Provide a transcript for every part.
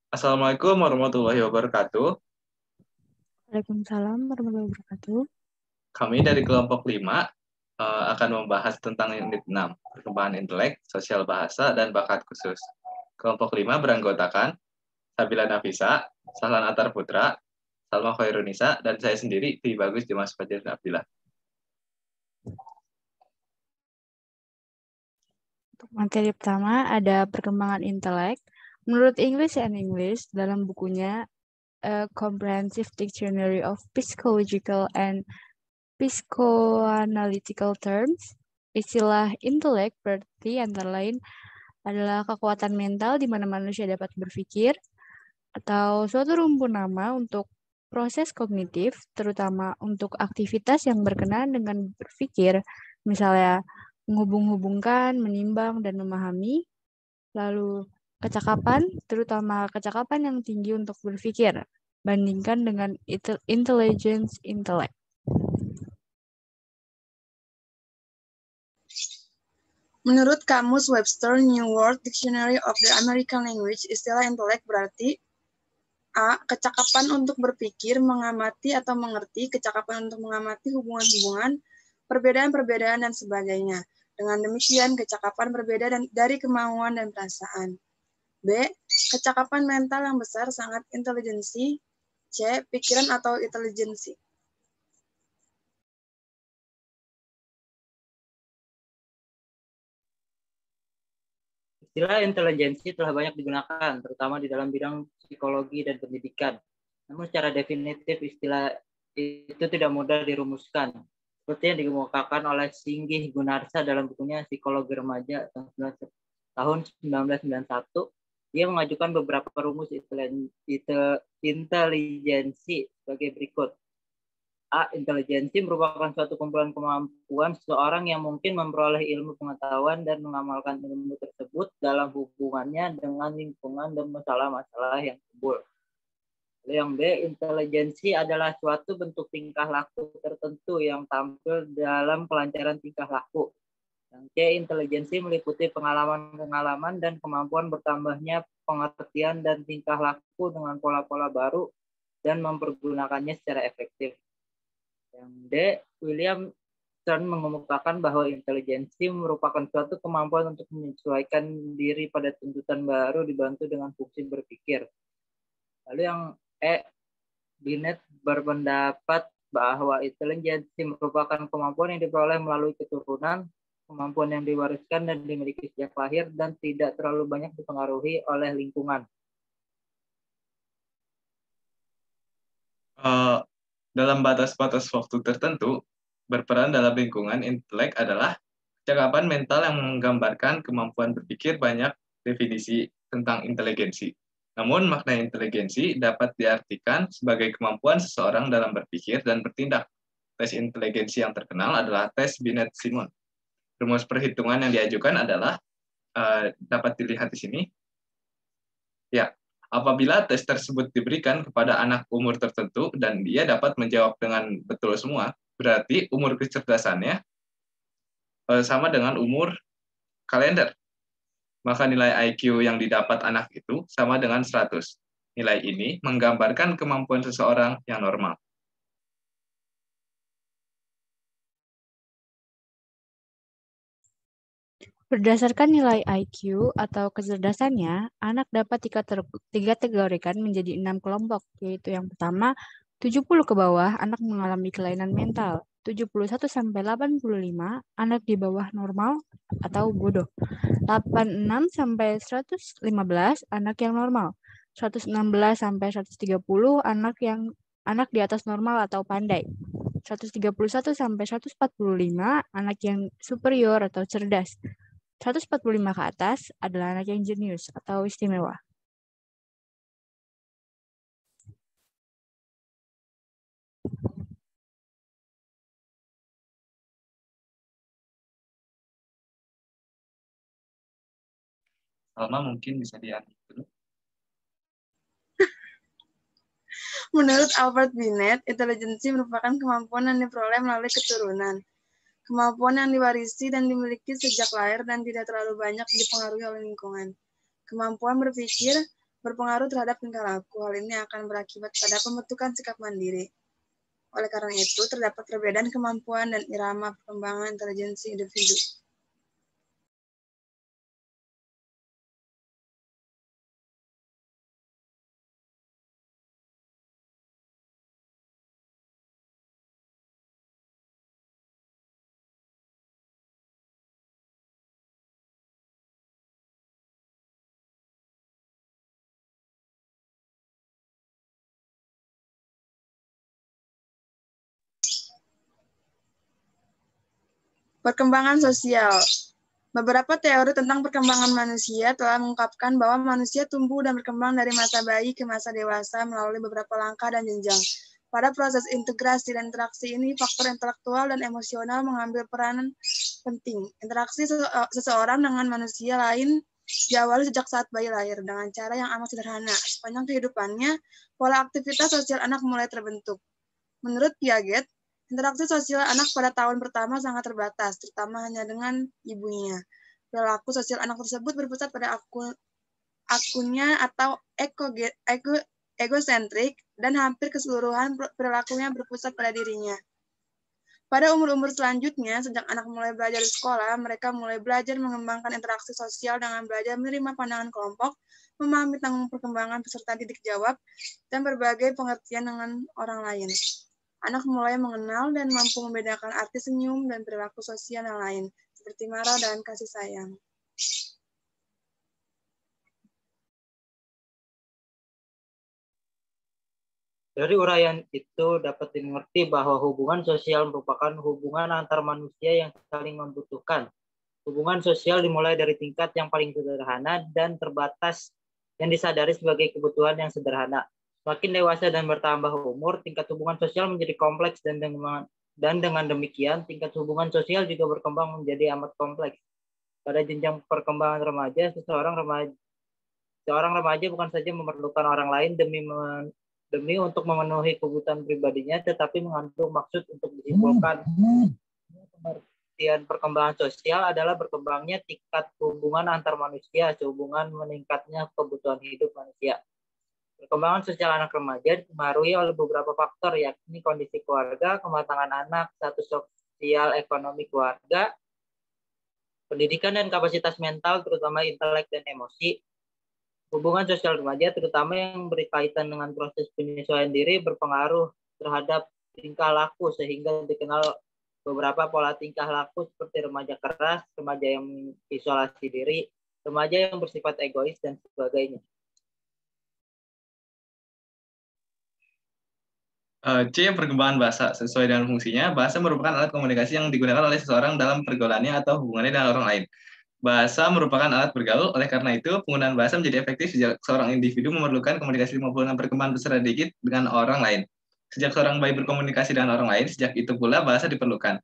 Assalamualaikum warahmatullahi wabarakatuh. Waalaikumsalam warahmatullahi wabarakatuh. Kami dari kelompok 5 akan membahas tentang unit 6, perkembangan intelek, sosial bahasa, dan bakat khusus. Kelompok 5 beranggotakan Sabila Nafisa, Sahlan Atar Putra, Salma Khairunisa, dan saya sendiri, Ti Bagus Dimas Fajar Abdillah. Untuk materi pertama ada perkembangan intelek. Menurut English and English, dalam bukunya A Comprehensive Dictionary of Psychological and Psychoanalytical Terms, istilah intelek berarti antara lain adalah kekuatan mental di mana manusia dapat berpikir, atau suatu rumpun nama untuk proses kognitif, terutama untuk aktivitas yang berkenaan dengan berpikir, misalnya menghubung-hubungkan, menimbang, dan memahami. Lalu kecakapan, terutama kecakapan yang tinggi untuk berpikir, bandingkan dengan intelligence intelek. Menurut Kamus Webster New World Dictionary of the American Language, istilah intelek berarti A. Kecakapan untuk berpikir, mengamati atau mengerti, kecakapan untuk mengamati hubungan-hubungan, perbedaan-perbedaan, dan sebagainya. Dengan demikian, kecakapan berbeda dari kemauan dan perasaan. B. Kecakapan mental yang besar sangat intelijensi. C. Pikiran atau intelijensi. Istilah intelijensi telah banyak digunakan, terutama di dalam bidang psikologi dan pendidikan. Namun secara definitif istilah itu tidak mudah dirumuskan. Seperti yang dikemukakan oleh Singgih Gunarsa dalam bukunya Psikologi Remaja tahun 1991, dia mengajukan beberapa rumus intelijensi sebagai berikut. A. Intelijensi merupakan suatu kumpulan kemampuan seseorang yang mungkin memperoleh ilmu pengetahuan dan mengamalkan ilmu tersebut dalam hubungannya dengan lingkungan dan masalah-masalah yang timbul. Yang B. Intelijensi adalah suatu bentuk tingkah laku tertentu yang tampil dalam kelancaran tingkah laku. Yang C. Intelijensi meliputi pengalaman-pengalaman dan kemampuan bertambahnya pengertian dan tingkah laku dengan pola-pola baru dan mempergunakannya secara efektif. Yang D. William Stern mengemukakan bahwa intelijensi merupakan suatu kemampuan untuk menyesuaikan diri pada tuntutan baru dibantu dengan fungsi berpikir. Lalu yang E. Binet berpendapat bahwa intelijensi merupakan kemampuan yang diperoleh melalui keturunan, kemampuan yang diwariskan dan dimiliki sejak lahir dan tidak terlalu banyak dipengaruhi oleh lingkungan. Dalam batas-batas waktu tertentu, berperan dalam lingkungan intelek adalah kecakapan mental yang menggambarkan kemampuan berpikir. Banyak definisi tentang inteligensi. Namun, makna inteligensi dapat diartikan sebagai kemampuan seseorang dalam berpikir dan bertindak. Tes inteligensi yang terkenal adalah tes Binet-Simon. Rumus perhitungan yang diajukan adalah dapat dilihat di sini. Ya, apabila tes tersebut diberikan kepada anak umur tertentu dan dia dapat menjawab dengan betul semua, berarti umur kecerdasannya sama dengan umur kalender. Maka nilai IQ yang didapat anak itu sama dengan 100. Nilai ini menggambarkan kemampuan seseorang yang normal. Berdasarkan nilai IQ atau kecerdasannya, anak dapat dikategorikan menjadi 6 kelompok, yaitu yang pertama, 70 ke bawah, anak mengalami kelainan mental. 71 sampai 85, anak di bawah normal atau bodoh. 86 sampai 115, anak yang normal. 116 sampai 130, anak di atas normal atau pandai. 131 sampai 145, anak yang superior atau cerdas. 145 ke atas adalah anak yang jenius atau istimewa. Salma mungkin bisa diambil dulu. Menurut Albert Binet, intelijensi merupakan kemampuan yang diperoleh melalui keturunan. Kemampuan yang diwarisi dan dimiliki sejak lahir dan tidak terlalu banyak dipengaruhi oleh lingkungan. Kemampuan berpikir berpengaruh terhadap tingkah laku. Hal ini akan berakibat pada pembentukan sikap mandiri. Oleh karena itu, terdapat perbedaan kemampuan dan irama perkembangan intelijensi individu. Perkembangan sosial. Beberapa teori tentang perkembangan manusia telah mengungkapkan bahwa manusia tumbuh dan berkembang dari masa bayi ke masa dewasa melalui beberapa langkah dan jenjang. Pada proses integrasi dan interaksi ini, faktor intelektual dan emosional mengambil peranan penting. Interaksi seseorang dengan manusia lain diawali sejak saat bayi lahir dengan cara yang amat sederhana. Sepanjang kehidupannya, pola aktivitas sosial anak mulai terbentuk. Menurut Piaget, interaksi sosial anak pada tahun pertama sangat terbatas, terutama hanya dengan ibunya. Perilaku sosial anak tersebut berpusat pada akunnya atau egosentrik, dan hampir keseluruhan perilakunya berpusat pada dirinya. Pada umur-umur selanjutnya, sejak anak mulai belajar di sekolah, mereka mulai belajar mengembangkan interaksi sosial dengan belajar menerima pandangan kelompok, memahami tentang perkembangan peserta didik jawab, dan berbagai pengertian dengan orang lain. Anak mulai mengenal dan mampu membedakan arti senyum dan perilaku sosial yang lain, seperti marah dan kasih sayang. Dari uraian itu dapat dimengerti bahwa hubungan sosial merupakan hubungan antar manusia yang saling membutuhkan. Hubungan sosial dimulai dari tingkat yang paling sederhana dan terbatas yang disadari sebagai kebutuhan yang sederhana. Semakin dewasa dan bertambah umur, tingkat hubungan sosial menjadi kompleks dan dengan demikian tingkat hubungan sosial juga berkembang menjadi amat kompleks. Pada jenjang perkembangan remaja, seorang remaja bukan saja memerlukan orang lain demi untuk memenuhi kebutuhan pribadinya, tetapi mengandung maksud untuk disimpulkan. Pengertian perkembangan sosial adalah berkembangnya tingkat hubungan antar manusia, sehubungan meningkatnya kebutuhan hidup manusia. Perkembangan sosial anak remaja dipengaruhi oleh beberapa faktor, yakni kondisi keluarga, kematangan anak, status sosial ekonomi keluarga, pendidikan dan kapasitas mental, terutama intelek dan emosi. Hubungan sosial remaja, terutama yang berkaitan dengan proses penyesuaian diri, berpengaruh terhadap tingkah laku, sehingga dikenal beberapa pola tingkah laku seperti remaja keras, remaja yang isolasi diri, remaja yang bersifat egois, dan sebagainya. C. Perkembangan bahasa. Sesuai dengan fungsinya, bahasa merupakan alat komunikasi yang digunakan oleh seseorang dalam pergaulannya atau hubungannya dengan orang lain. Bahasa merupakan alat bergaul, oleh karena itu, penggunaan bahasa menjadi efektif sejak seorang individu memerlukan komunikasi maupun perkembangan beserta dikit dengan orang lain. Sejak seorang bayi berkomunikasi dengan orang lain, sejak itu pula bahasa diperlukan.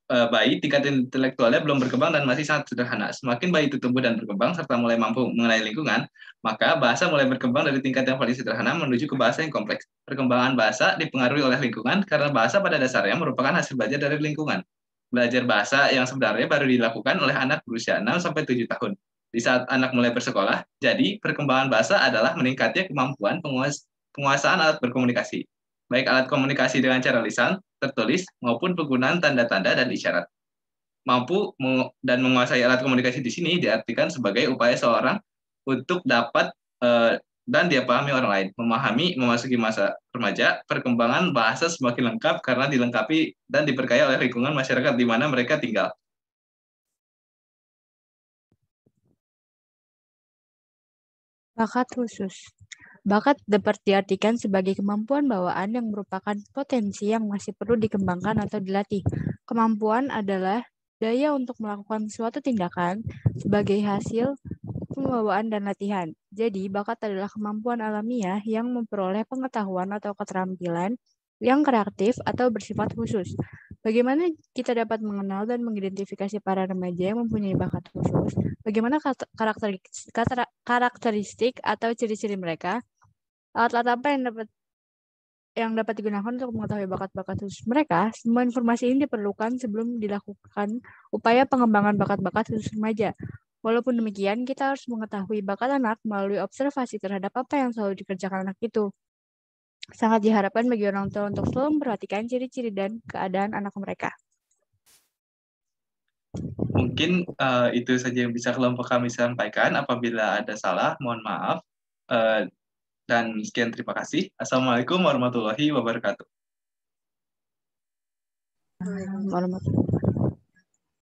Bayi tingkat intelektualnya belum berkembang dan masih sangat sederhana. Semakin bayi itu tumbuh dan berkembang serta mulai mampu mengenai lingkungan, maka bahasa mulai berkembang dari tingkat yang paling sederhana menuju ke bahasa yang kompleks. Perkembangan bahasa dipengaruhi oleh lingkungan karena bahasa pada dasarnya merupakan hasil belajar dari lingkungan. Belajar bahasa yang sebenarnya baru dilakukan oleh anak berusia 6-7 tahun. Di saat anak mulai bersekolah, jadi perkembangan bahasa adalah meningkatnya kemampuan penguasaan alat berkomunikasi, baik alat komunikasi dengan cara lisan, tertulis, maupun penggunaan tanda-tanda dan isyarat. Mampu dan menguasai alat komunikasi di sini diartikan sebagai upaya seorang untuk dapat dan dia pahami orang lain. Memasuki masa remaja, perkembangan bahasa semakin lengkap karena dilengkapi dan diperkaya oleh lingkungan masyarakat di mana mereka tinggal. Bakat khusus. Bakat dapat diartikan sebagai kemampuan bawaan yang merupakan potensi yang masih perlu dikembangkan atau dilatih. Kemampuan adalah daya untuk melakukan suatu tindakan sebagai hasil pembawaan dan latihan. Jadi, bakat adalah kemampuan alamiah yang memperoleh pengetahuan atau keterampilan yang kreatif atau bersifat khusus. Bagaimana kita dapat mengenal dan mengidentifikasi para remaja yang mempunyai bakat khusus? Bagaimana karakteristik atau ciri-ciri mereka? Alat-alat apa yang dapat digunakan untuk mengetahui bakat-bakat khusus mereka? Semua informasi ini diperlukan sebelum dilakukan upaya pengembangan bakat-bakat khusus remaja. Walaupun demikian, kita harus mengetahui bakat anak melalui observasi terhadap apa yang selalu dikerjakan anak itu. Sangat diharapkan bagi orang tua untuk selalu memperhatikan ciri-ciri dan keadaan anak mereka. Mungkin itu saja yang bisa kelompok kami sampaikan. Apabila ada salah, mohon maaf. Dan sekian, terima kasih. Assalamualaikum warahmatullahi wabarakatuh. Warahmatullahi